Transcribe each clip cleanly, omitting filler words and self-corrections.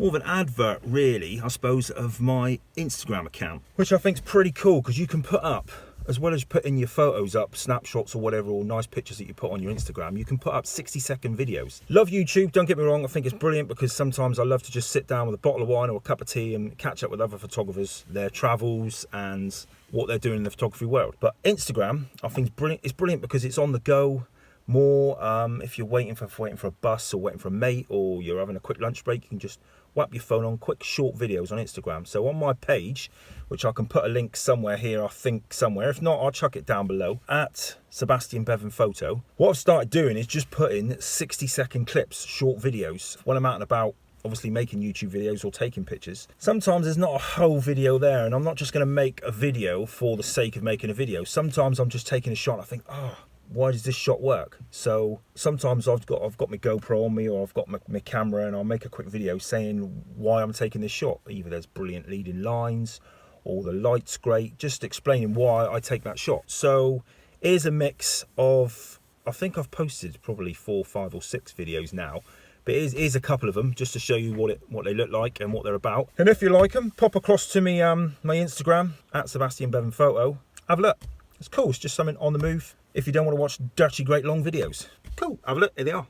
more of an advert really, I suppose, of my Instagram account, which I think is pretty cool because you can put up, as well as putting your photos up, snapshots or whatever, or nice pictures that you put on your Instagram, you can put up 60-second videos. Love YouTube, don't get me wrong, I think it's brilliant because sometimes I love to just sit down with a bottle of wine or a cup of tea and catch up with other photographers, their travels and what they're doing in the photography world. But Instagram, I think it's brilliant because it's on the go more. If you're waiting for a bus or waiting for a mate, or you're having a quick lunch break, you can just whap your phone on, quick short videos on Instagram. So on my page, which I can put a link somewhere here, I think somewhere, if not I'll chuck it down below, at Sebastian Bevan Photo, what I've started doing is just putting 60-second clips, short videos, when I'm out and about, obviously making YouTube videos or taking pictures. Sometimes there's not a whole video there, and I'm not just going to make a video for the sake of making a video. Sometimes I'm just taking a shot and I think, oh, why does this shot work? So sometimes I've got my GoPro on me, or I've got my camera, and I'll make a quick video saying why I'm taking this shot. Either there's brilliant leading lines, or the light's great, just explaining why I take that shot. So here's a mix of, I think I've posted probably 4, 5 or 6 videos now, but here's a couple of them just to show you what they look like and what they're about. And if you like them, pop across to me my Instagram at Sebastian Bevan Photo. Have a look. It's cool. It's just something on the move if you don't want to watch dirty great long videos. Cool. Have a look. Here they are.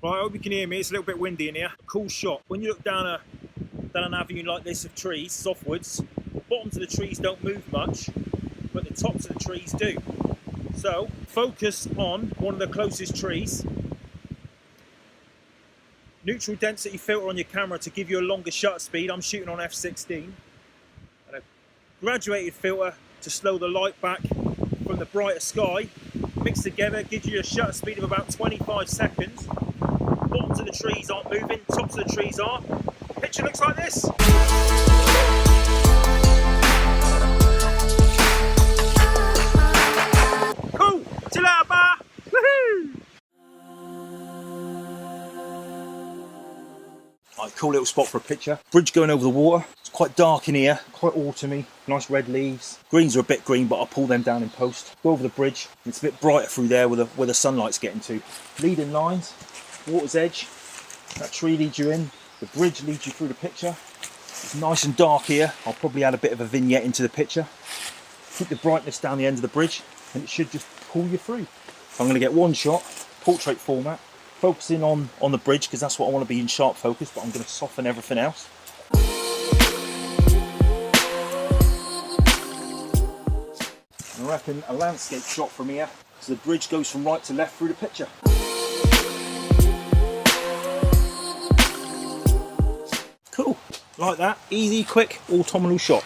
Right, I hope you can hear me. It's a little bit windy in here. Cool shot. When you look down an avenue like this of trees, softwoods, the bottoms of the trees don't move much, but the tops of the trees do. So focus on one of the closest trees. Neutral density filter on your camera to give you a longer shutter speed. I'm shooting on f/16. And a graduated filter to slow the light back from the brighter sky. Mixed together gives you a shutter speed of about 25 seconds. Bottoms of the trees aren't moving, tops of the trees are. Picture looks like this. Cool! Till later, bar! Woohoo! Right, cool little spot for a picture. Bridge going over the water. It's quite dark in here, quite autumny. Nice red leaves. Greens are a bit green, but I'll pull them down in post. Go over the bridge. It's a bit brighter through there where the sunlight's getting to. Leading lines, water's edge. That tree leads you in. The bridge leads you through the picture. It's nice and dark here. I'll probably add a bit of a vignette into the picture. Keep the brightness down the end of the bridge, and it should just pull you through. I'm going to get one shot, portrait format, focusing on the bridge because that's what I want to be in sharp focus, but I'm going to soften everything else. I reckon a landscape shot from here, so the bridge goes from right to left through the picture. Cool, like that, easy, quick, autumnal shot.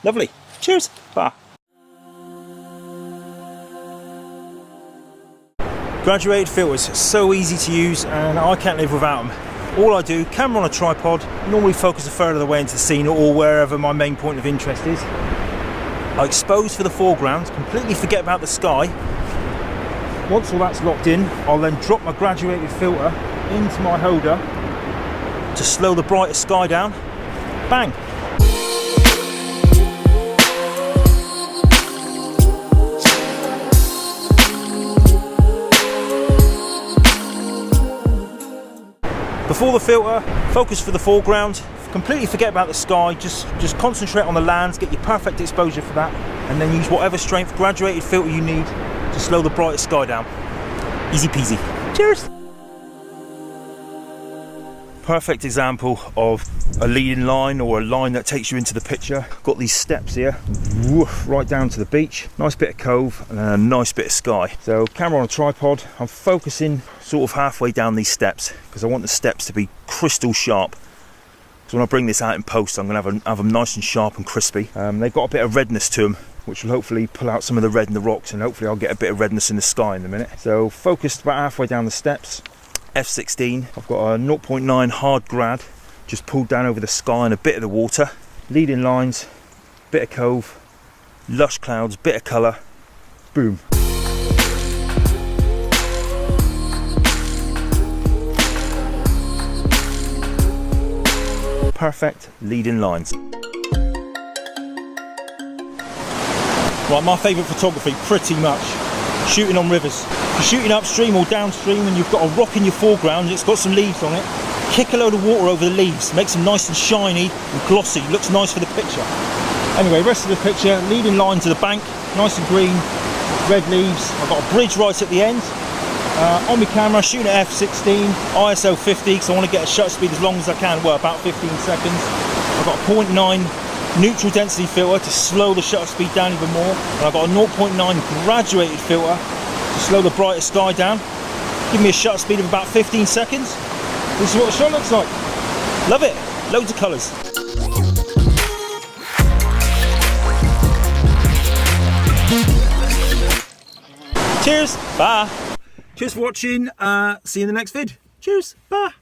Lovely, cheers, bye. Graduated filters, so easy to use and I can't live without them. All I do, camera on a tripod, normally focus a third of the way into the scene or wherever my main point of interest is. I expose for the foreground, completely forget about the sky. Once all that's locked in, I'll then drop my graduated filter into my holder to slow the brighter sky down. Bang! Before the filter, focus for the foreground, completely forget about the sky, just concentrate on the lands, get your perfect exposure for that, and then use whatever strength graduated filter you need to slow the brighter sky down. Easy peasy. Cheers! Perfect example of a leading line or a line that takes you into the picture. Got these steps here, woof, right down to the beach. Nice bit of cove and a nice bit of sky. So camera on a tripod, I'm focusing sort of halfway down these steps because I want the steps to be crystal sharp. So when I bring this out in post, I'm going to have them nice and sharp and crispy. They've got a bit of redness to them, which will hopefully pull out some of the red in the rocks, and hopefully I'll get a bit of redness in the sky in a minute. So focused about halfway down the steps. f/16, I've got a 0.9 hard grad, just pulled down over the sky and a bit of the water. Leading lines, bit of cove, lush clouds, bit of colour, boom. Perfect leading lines. Right, my favourite photography, pretty much shooting on rivers. you're shooting upstream or downstream and you've got a rock in your foreground and it's got some leaves on it, kick a load of water over the leaves, makes them nice and shiny and glossy, looks nice for the picture. Anyway, rest of the picture, leading line to the bank, nice and green, red leaves. I've got a bridge right at the end. On my camera, shooting at f16, ISO 50, because I want to get a shutter speed as long as I can, well, about 15 seconds. I've got a 0.9 neutral density filter to slow the shutter speed down even more, and I've got a 0.9 graduated filter to slow the brighter sky down. Give me a shutter speed of about 15 seconds. This is what the shot looks like. Love it. Loads of colours. Cheers. Bye. Cheers for watching. See you in the next vid. Cheers. Bye.